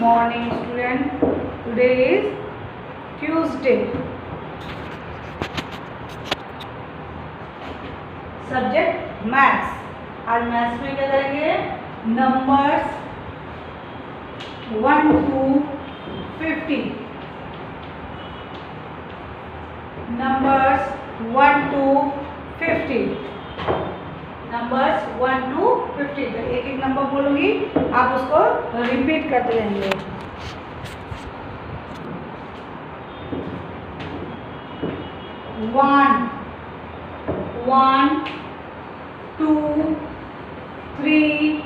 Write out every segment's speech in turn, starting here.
morning student. Today is Tuesday. Subject maths. आज maths में क्या करेंगे? Numbers 1 to 50. Numbers 1 to 50. Numbers 1 to 50. तो एक एक नंबर बोलूंगी, आप उसको रिपीट करते रहेंगे. 1 1 2 3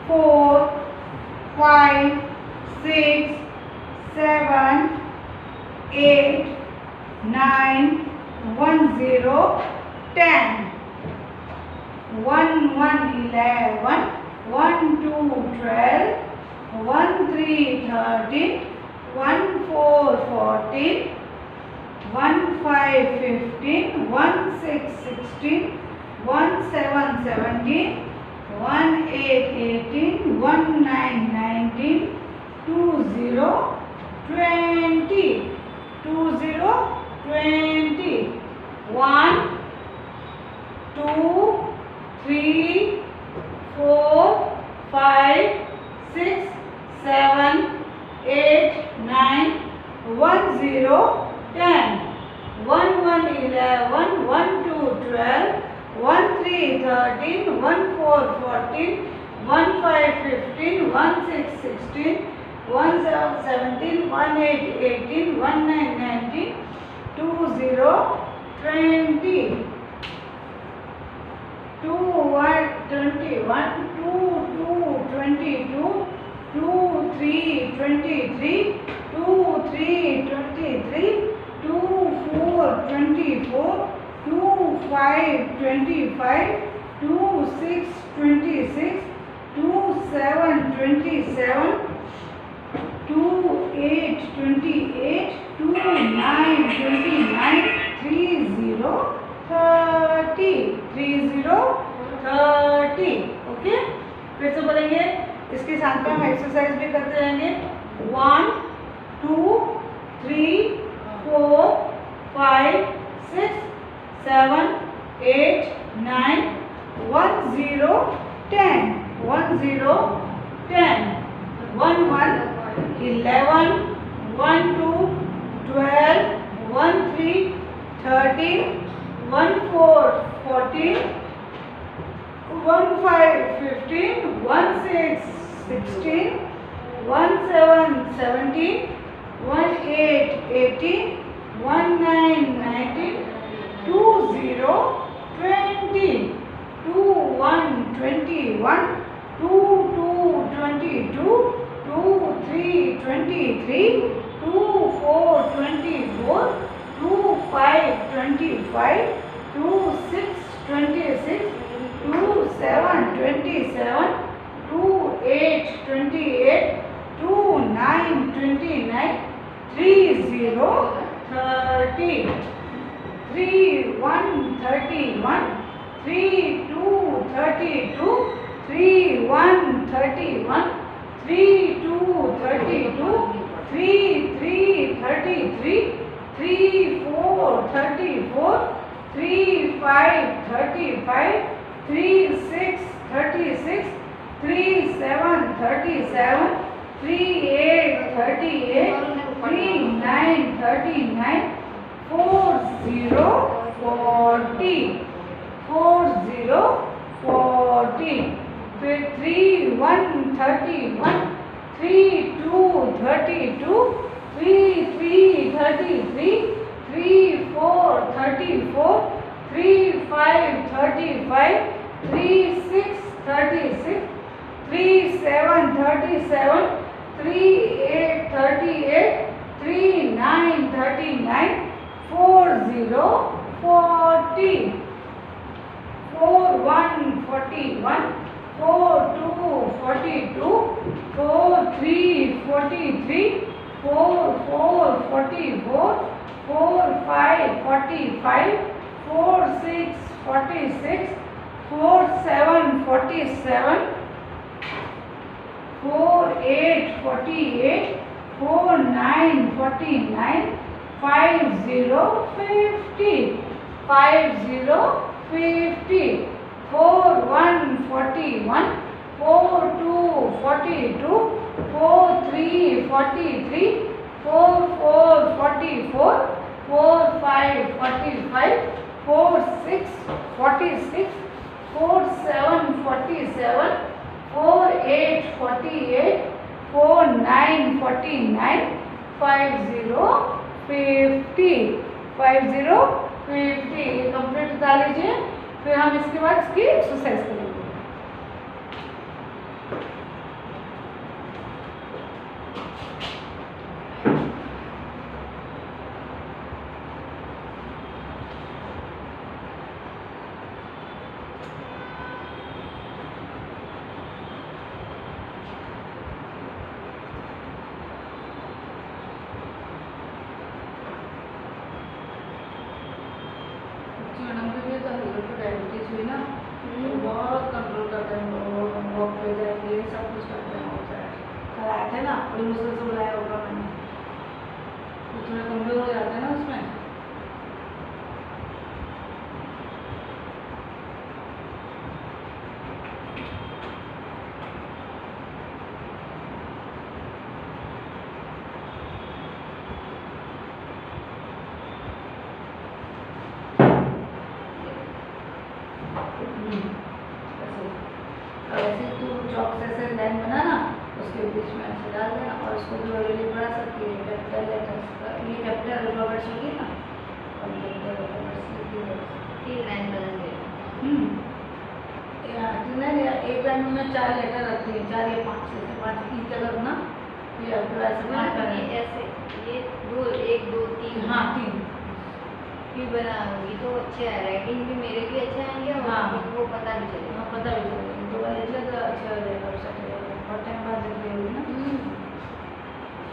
4 5 6 7 8 9 1 0 10. 1 1 11 1 2 12 1 3 13 1 4 14 1 5 15 1 6 16 1 7 17 1 8 18 1 9 19 2 0 20 2 0 20 1 2 3 4 5 6 7 8 9 1 0 10. 1 1 11 1 2 12 1 3 13 1 4 14 1 5 15 1 6 16 1 7 17 1 8 18 1 9 19 2 0 20 2 1 21 2 2 22 2 3 23 2 3 23 2 4 24 2 5 25 2 6 26 2 7 27 2 8 28 2 9 29 3 0 30 3 0 30. ओके, फिर से बोलेंगे. इसके साथ में हम एक्सरसाइज भी करते रहेंगे. 1 2 3 4 5 6 7 8 9 1 0 10 1 0 10 1 1 11 1 2 12 1 3 13 1 4 14 1 5 15 1 6 16 1 7 17 1 8 18 1 9 19 2 0 20 2 1 21 2 2 22 2 3 23 2 4 24 2 5 25 2 6 26 2 7 27 2 8 28 2 9 29 3 0 30 3 1 31 3 2 32 3 1 31 3 2 32 3 3 33 3 4 34 3 5 35 3 6 36 3 7 37 3 8 38 3 9 39 4 0 40 4 0 40. फिर 3 1 31 3 2 32 3 3 33 3 4 34 3 5 35 3 6 36 3 7 37 3 8 38 3 9 39 4 0 40 4 1 41 4 2 42 4 3 43 4 4 44 4 5 45 4 6 46 4 7 47 4 8 47 48, 49, 49, 50, 50, 50, 50, 41, 41, 42, 42, 43, 43, 44, 44, 45, 45, 46, 46, 47, 47, 48, 48, 49, 49, 50, 50, 50, 50। ये कंप्लीट बता लीजिए। फिर हम इसके बाद इसकी एक्सरसाइज करेंगे। मैडम के लिए तो हल्का तो डायबिटीज हुई ना, तो बहुत कंट्रोल करते हैं लोग, हम वॉक पे जाएंगे, सब कुछ करते हैं। होता है कल आए थे ना, बड़ी मुश्किल से बुलाया होगा मैंने, तो थोड़ा कमजोर हो जाते हैं ना उसमें। ऐसे तू चौक से ऐसे लाइन बना ना, उसके बीच में ऐसे डाल देना, और उसको जो अगली बड़ा सा कैपिटल लेटर्स, ये कैपिटल अल्फाबेट्स होगी ना, और कैपिटल अल्फाबेट्स लिख दो। 3 लाइन बना दे। एक लाइन में 4 लेटर रखती है, 4 या 5, जैसे 5 की जगह ना, ये अब ऐसे 5 करना। ऐसे ये 2 1 2 3 हाँ 3 भी बनाऊंगी तो अच्छे है, राइटिंग भी मेरे भी अच्छे आएंगे और हाँ। वो पता भी चलेगा। हाँ पता भी चलेगा, तो ऐसे तो अच्छा हो जाएगा, सेट हो जाएगा, बहुत टाइम बाद देख रही ना।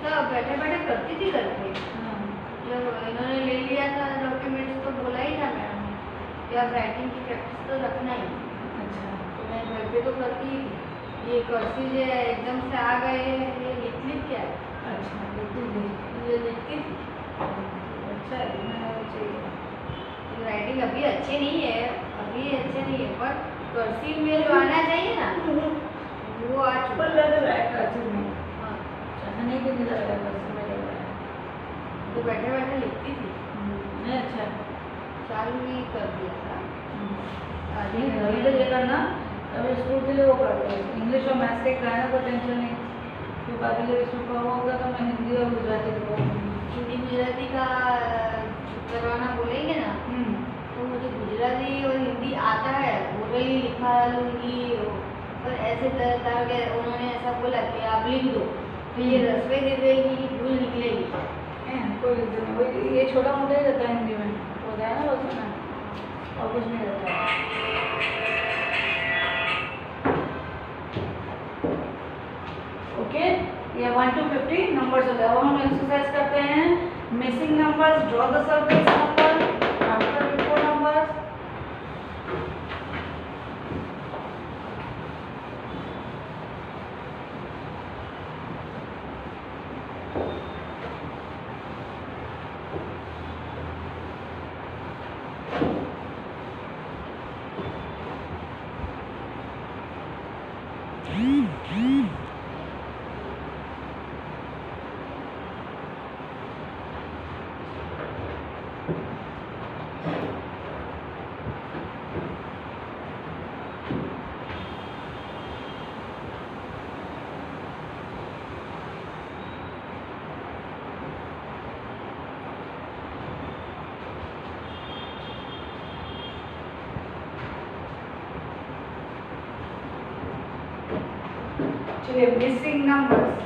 सब बैठे बैठे करती थी घर पे। हाँ जब इन्होंने ले लिया था डॉक्यूमेंट्स तो बोला ही था मैडम ने कि आप राइटिंग की प्रैक्टिस तो रखना ही। अच्छा। तो मैं घर पे तो करती ही थी। ये कर्सिव है एकदम से आ गए, ये लिखती क्या है? अच्छा बिल्कुल भी ये लिखती थी। अच्छा है, लिखना चाहिए। राइटिंग अभी अच्छी नहीं है, अभी अच्छे नहीं है, पर कर्सिव में जो आना चाहिए ना वो आ चुका पर लग रहा है कर्सिव में। हाँ। अच्छा नहीं कि नहीं लग रहा है कर्सिव में, लग रहा है तो बैठे बैठे लिखती थी। नहीं। अच्छा चालू ही कर दिया था। आगे नहीं अभी तो ये करना, अभी स्कूल के लिए वो कर दो, इंग्लिश और मैथ्स के कराना तो टेंशन नहीं, तो बाकी जब इसमें हुआ होगा तो मैं हिंदी और गुजराती करवाऊंगी। हिंदी गुजराती का करवाना बोलेंगे ना तो मुझे गुजराती और हिंदी आता है, ओरली लिखा लूँगी, पर ऐसे तरह तरह के उन्होंने ऐसा बोला कि आप लिख दो तो ये रसवे दे देगी, भूल निकलेगी। कोई रीजन नहीं, वही ये छोटा मोटा ही रहता है हिंदी में, हो जाए ना बस में, और कुछ नहीं रहता है। ओके, ये 1 to 50 नंबर्स हो गए। अब हम एक्सरसाइज करते हैं, missing numbers, draw the circles number after before numbers. चलिए, मिसिंग नंबर्स,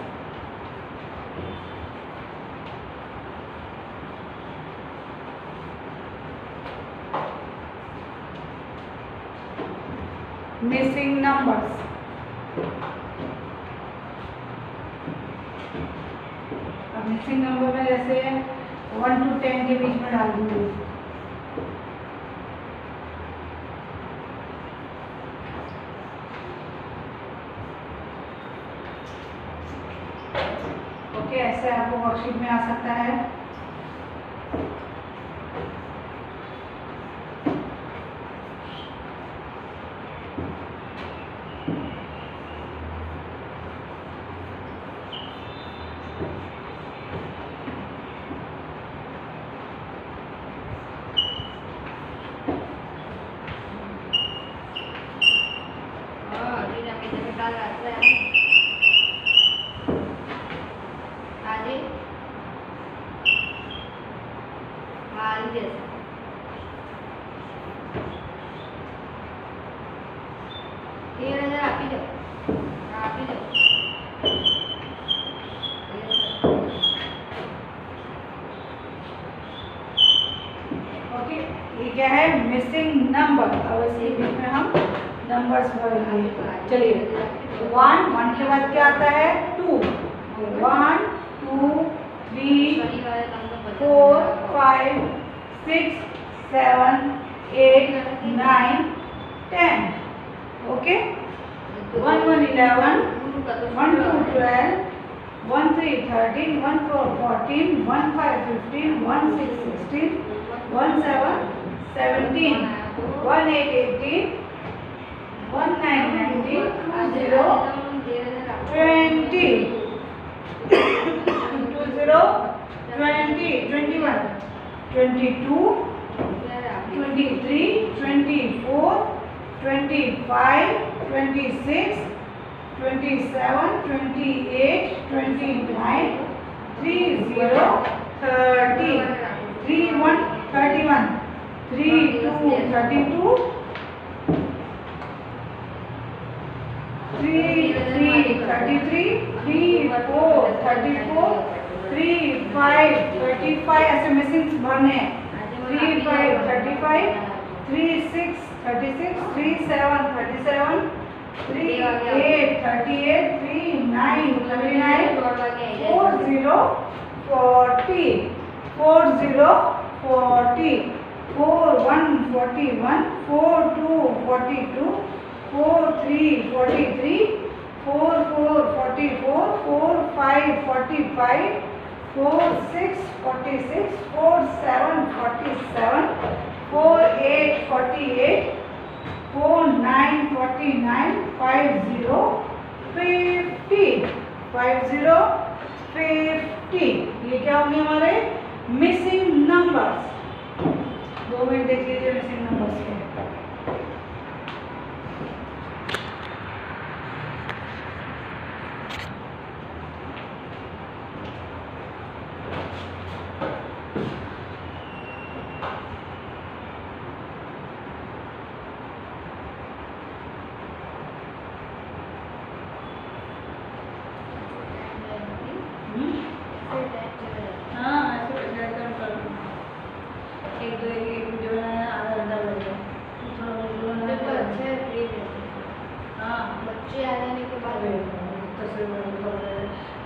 मिसिंग नंबर्स। अब मिसिंग नंबर में जैसे 1 to 10 के बीच में डाल दूंगी। ओके, ऐसे आपको वर्कशीट में आ सकता है। ओके, ये क्या है? Missing number. अब इसके बीच में हम नंबर्स भरेंगे। चलिए, 1 के बाद क्या आता है? 2। 1 2 3 4 5 6 7 8 9 10। ओके, 1 1 11 1 2 12 1 3 13 1 4 14 1 5 15 1 6 16 1 7 17 1 8 18 1 9 19 0 20 20 20 21 22 23 24 25 26 27 28 29 30 30 31 31 32 32 33 33 34 34 35 35 ऐसे मिसिंग भरने हैं। 35 35 36 36 37 37 38 38 39 39 40 40 40 40 41 41 42 42 43 43 44 44 45 45 46 46 47 47 48 48 49 49 50 50 50 50। ये क्या होंगे हमारे मिसिंग नंबर्स। 2 मिनट देख लीजिए मिसिंग नंबर्स के।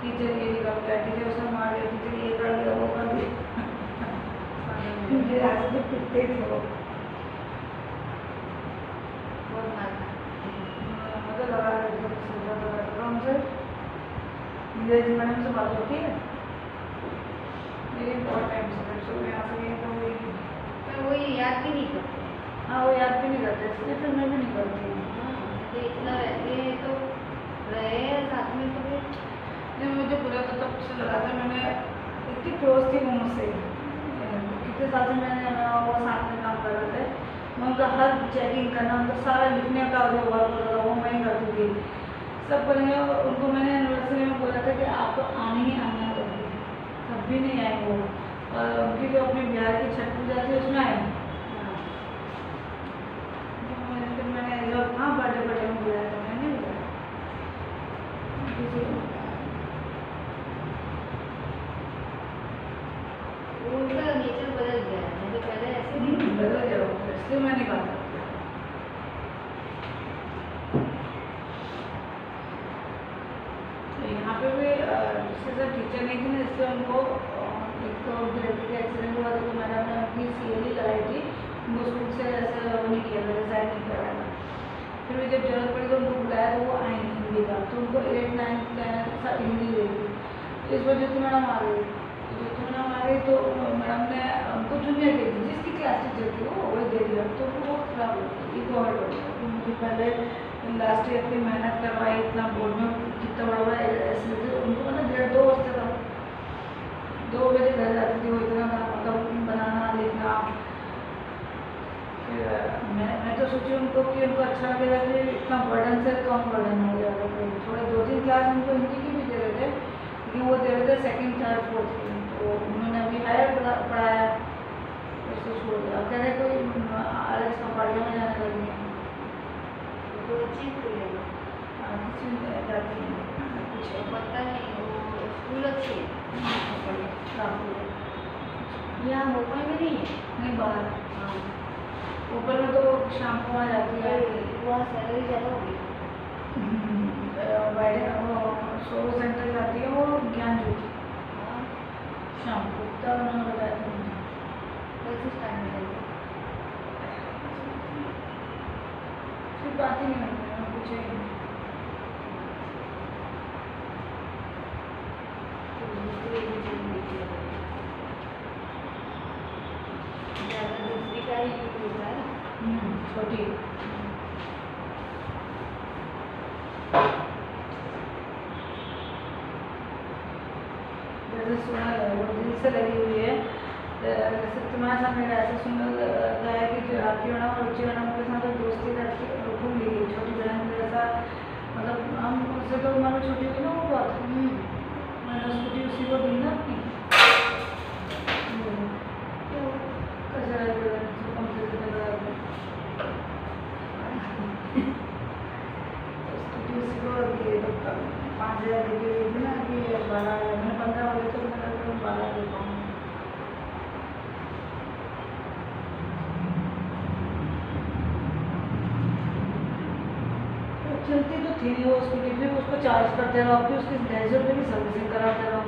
टीचर ये नहीं करता, टीचर उसने मार दिया, टीचर ये कर दिया, वो कर दिया। आज तो पिटते थे वो। मतलब लगा हमसे नीरज मैडम से बात होती है मेरी बहुत टाइम से, तो यहाँ से तो वही याद भी नहीं करते। हाँ, वो याद भी नहीं करते, इसलिए फिर मैं भी नहीं करती हूँ। इतना रहते हैं तो रहे साथ में तो फिर नहीं, मुझे बुरा तो तब से लगा था। मैंने इतनी क्लोज थी वो मुझसे, कितने साल से मैंने वो साथ में काम कर रहे थे। मैं उनका हर चेकिंग करना, उनका सारा लिखने का जो वर्क होता था वो मैं ही करती थी। सब करेंगे। उनको मैंने एनिवर्सरी में बोला था कि आप तो आने ही आना होगी, तब भी नहीं आए वो। और उनकी जो अपने बिहार की छठ पूजा थी उसमें आए। फिर मैंने जब हाँ बर्थडे में बुलाया था, मैंने नहीं बुलाया। उनका नेचर बदल गया है, नहीं तो पहले ऐसे नहीं बदल गया, इसलिए मैं नहीं बात करती। यहाँ पे भी जैसे टीचर नहीं थी ना, इसलिए उनको एक तो ग्रेविटी का एक्सीडेंट हुआ था, तो मैंने अपनी CLE कराई थी। उनको स्कूल से ऐसे वो नहीं किया था, रिजाइन नहीं कराया था। फिर भी जब जरूरत पड़ी तो उनको बुलाया तो वो आई हिंदी का, तो उनको 8 9 10 हिंदी दे दी। इस पर ज्योति मैडम आ गई। ज्योति मैडम आ गई तो मैडम ने हमको जूनियर दे दी, जिसकी क्लास टीचर थी वो वही दे दिया। तो वो बहुत खराब हो गया, ईगो हर्ट हो गया कि मुझे पहले लास्ट ईयर इतनी मेहनत करवाई, इतना बोर्ड में कितना बड़ा बड़ा ऐसे उनको मतलब 1.5-2 बजता था, 2 बजे घर जाती थी वो, इतना मतलब बनाना लिखना। फिर मैं तो सोची उनको कि उनको अच्छा लगेगा कि इतना बर्डन से कम बर्डन हो जाएगा। थोड़े 2-3 क्लास उनको हिंदी की भी दे रहे थे, लेकिन वो दे रहे थे 2nd, 3rd, 4th की। तो उन्होंने अभी हायर पढ़ाया, उसको छोड़ दिया। कह रहे कोई अलग कंपार्टमेंट में जाने लगी है, तो अच्छी स्कूल है वो। किसी में जाती है कुछ तो पता नहीं वो स्कूल अच्छी है। रामपुर यहाँ भोपाल में नहीं है। नहीं, बाहर हाँ, ऊपर में तो शाम को वहाँ जाती है। वहाँ सैलरी ज़्यादा होगी। सोलो सेंटर जाती है वो, ज्ञान ज्योति, हाँ, शाम को तब उन्होंने बताया था मुझे। कैसे स्टार्ट में जाएगी? फिर बात ही नहीं होती है, पूछे ही नहीं। तो दूसरी भी चीज़ नीचे है। ज़्यादा दूसरी का ही यूज होता है ना। छोटी जैसे सुना है वो दिल से लगी हुई है। जैसे तुम्हारे साथ मेरा ऐसा सुंदर लगता है कि जो राखी मैडम और रुचि मैडम के साथ दोस्ती करके खूब ली गई, छोटी बहन जैसा। मतलब हम उससे तो मानो छोटी हुई ना वो बहुत, मैंने स्कूटी उसी को दी ना अपनी। कचरा कम से स्कूटी उसी को दी, 5,000 दे के दी ना कि 12,000, मैंने 15 बोले तो मैंने 12 दे पाऊँगी। चलती तो थी नहीं वो स्कूटी, फिर उसको चार्ज करते रहो, फिर उसकी 250 रुपये की सर्विसिंग कराते रहो।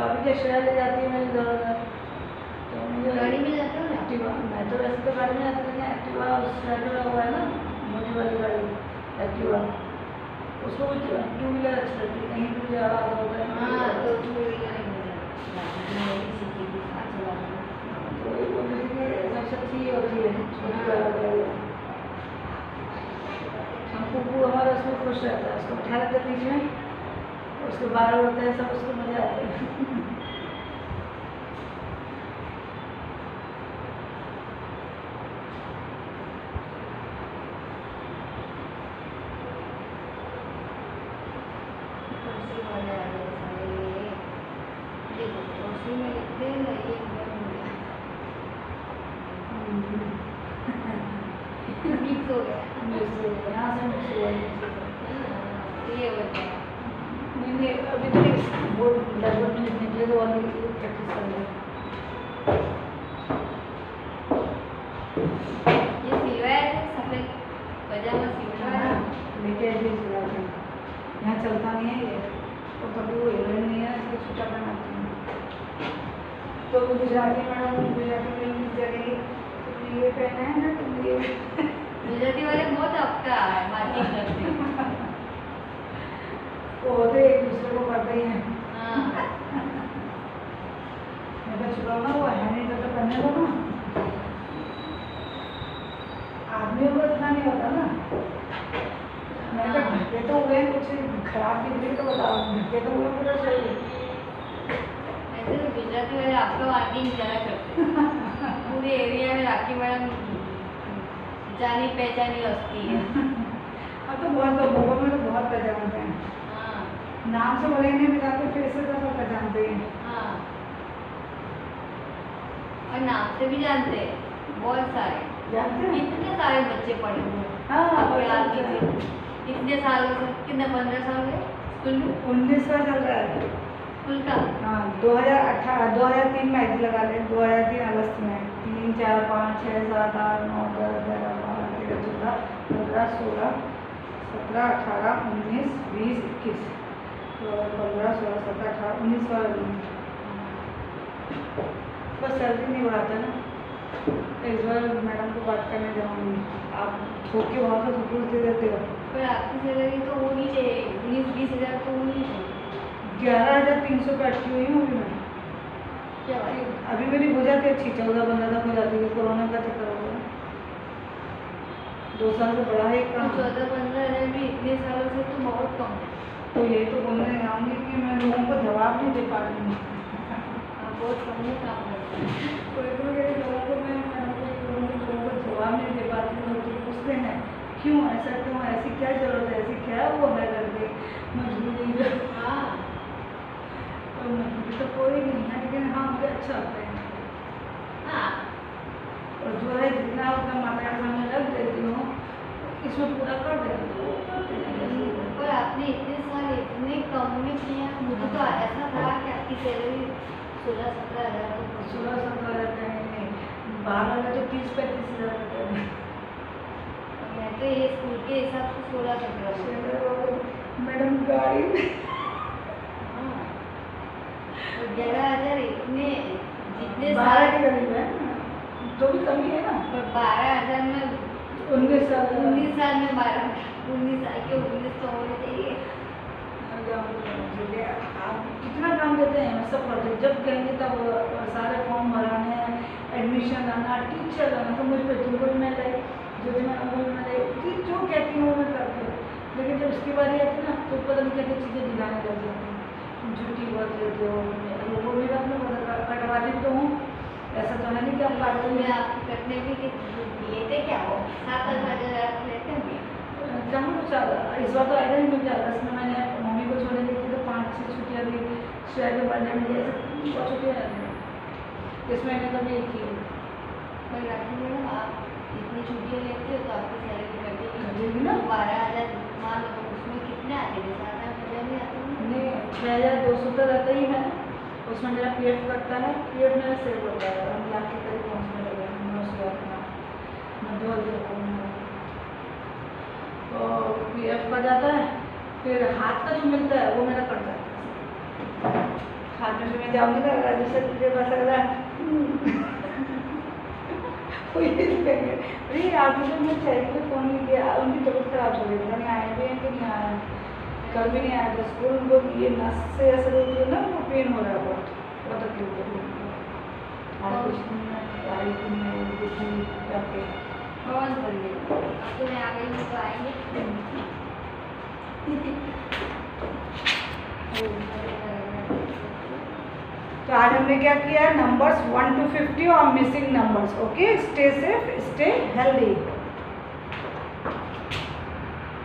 अभी क्या श्रेया ले जाती है मेरी इधर उधर, तो मुझे गाड़ी में जाते हो ना? एक्टिवा, मैं तो वैसे तो गाड़ी में जाती हूँ, लेकिन एक्टिवा श्रेया लगा हुआ है ना, मोटी वाली गाड़ी एक्टिवा, उसको 2 व्हीलर अच्छी लगती है, कहीं भी जा रहा होता है। हाँ, तो टू व्हीलर नहीं हो जाता। तो वही बोल रही थी कि सबसे अच्छी ये होती है छोटी गाड़ी। हम कुकू हमारा उसमें खुश रहता है, उसको बैठा लेते बीच में, उसके बाल उड़ते हैं, सब उसको मजा आते हैं। कुर्सी वाले आ गए सारे। देखो कुर्सी में लिखते हैं ना, ये मिक्स हो गया। यहाँ से मिक्स हुआ है। ये बताओ। नहीं अभी तो बोर्ड ब्लैकबोर्ड में लिखने के लिए तो वाली प्रैक्टिस कर रहे हैं। ये सिलवाया है सफेद पजामा सिलवाया है। लेके ऐसे ही सिलाते हैं, यहाँ चलता नहीं है ये, तो कभी वो हीरोइन नहीं है, इसलिए छोटा बनाती हूँ। तो गुजराती मैडम गुजराती में जगह तुमने ये पहना है ना, तुमने ये गुजराती वाले बहुत अपका है, मार्केट करते हैं। वो होते एक दूसरे को करते ही हैं। हाँ, मैं तो छुपाऊँ ना, वो है नहीं तो करने दो ना, आदमियों को इतना नहीं होता ना। मैं तो ढके तो हुए कुछ खराब निकली तो बताओ, ढके तो हुए पूरा सही। ऐसे तो गुजराती वाले आपका मार्केटिंग ज़्यादा करते हैं। पूरे एरिया में राखी मैडम जानी पहचानी हस्ती है। अब तो बहुत लोग भोपाल में तो बहुत पहचानते हैं, हाँ, नाम से बोले नहीं बताते, फेस से तो सब पहचानते हैं। हाँ, और नाम से भी जानते हैं बहुत सारे। जानते हैं? कितने सारे बच्चे पढ़े हुए हैं। हाँ, आप बहुत याद सारे। कीजिए, कितने सालों से, कितने 15 साल हुए स्कूल में? 19 का चल रहा है। स्कूल का? हाँ, 2003 में आई थी, लगा लें 2003 अगस्त में, 3, 4, 5, 6, 7, 8, 9, 10, 11, 12, 13, 14, 15, 16, 17, 18, 19, 20, 21, तो 15, 16, 17, 18, 19 वाला दिन। बस सैलरी नहीं बढ़ाता ना, इस बार मैडम को बात करने जाऊँगी, आप थोक के वहाँ से सुकून दे देते हो। पर आपकी सैलरी तो होनी चाहिए, 19-20 हज़ार तो होनी चाहिए। 11,300 पे अटकी हुई हूँ अभी मैं। क्या बात है? अभी मेरी हो जाती है अच्छी, 14-15 तक हो जाती है। कोरोना का चक्कर हो गया, 2 साल से बड़ा है तो काम। 14-15 हज़ार भी इतने सालों से तो बहुत कम है। तो यही तो बोलने आऊँगी कि मैं लोगों को जवाब नहीं दे पा रही हूँ। आप बहुत कम में काम करते हैं। कोई मेरे लोगों को लोगों को जवाब नहीं दे पाती हूँ। लोग पूछते हैं क्यों ऐसा, क्यों ऐसी क्या जरूरत है, ऐसी क्या वो है करके मजबूरी जो। हाँ, तो मजबूरी तो कोई नहीं है, लेकिन हाँ मुझे अच्छा लगता है। हाँ, और जो है जितना उतना माता के सामने रख देती हूँ, इसमें पूरा कर देती हूँ। पर आपने इतने साल इतने कम में किया। मुझे तो ऐसा था कि आपकी सैलरी 16-17 हज़ार तो पहुंची। 16-17 हज़ार कहीं नहीं, 12 में तो 30-35 हज़ार रुपये में। मैं तो ये स्कूल के हिसाब से 16-17 मैडम गाड़ी में हाँ, और 11,000 इतने जितने 12 के करीब है, तो भी कमी है ना। पर 12,000 में 19 साल 19 साल में 19 साल के 19 तो होने चाहिए। आप कितना काम देते हैं, सब करते जब कहेंगे तब सारे फॉर्म भराने, एडमिशन आना, टीचर आना, तो मुझ पर तुमको भी मैं लाई, जो मैं जो कहती हूँ मैं करती हूँ। लेकिन जब उसकी बारी आती है ना, तो पता नहीं क्या चीज़ें दिलाने लग जाती हैं। छुट्टी बहुत लेते हो, लोगों भी अपना कटवाती तो हूँ, ऐसा तो है नहीं कि आप काट में आपके कटने भी लेते क्या हो? 7,000 आप लेते होंगे। जहाँ कुछ इस बार तो आएगा नहीं, क्योंकि अगस्त में मैंने मम्मी को छोड़ने दी थी तो 5-6 छुट्टियाँ दी, शेयर के बर्थडे में ऐसे बहुत छुट्टियाँ रहती हैं। इस महीने का भी एक ही है। पर राखी मैडम, आप इतनी छुट्टियाँ लेते हो तो आपकी सैलरी कटेगी कटेगी ना। 12,000 मान लो, उसमें कितने आते हैं? 7-8 हज़ार नहीं आते होंगे? नहीं, 6,200 तो रहता ही है, उसमें मेरा PF कटता है, PF मेरा सेव होता है, हम लाख के करीब पहुँचने लगे हैं, 9,000 अपना 90,000 तो PF का जाता है। फिर हाथ का जो मिलता है वो मेरा कट जाता है। हाथ में मैं जाऊँगी ना, राजेश तुझे पास लग रहा है अरे आज मुझे मैं चेहरे पे फ़ोन नहीं किया, उनकी तबीयत खराब हो गई, पता नहीं आए भी हैं कि नहीं आए। कल भी नहीं आया था स्कूल, उनको ये नस से ऐसा रोक ना, वो पेन हो रहा है बहुत तकलीफ हो रही है। और कुछ नहीं आई कि नहीं कुछ नहीं करके कौन करिएगा? अब तो मैं आ गई हूँ तो आएंगे। तो आज हमने क्या किया है, नंबर्स 1 to 50 और missing numbers. Okay, stay safe, stay healthy.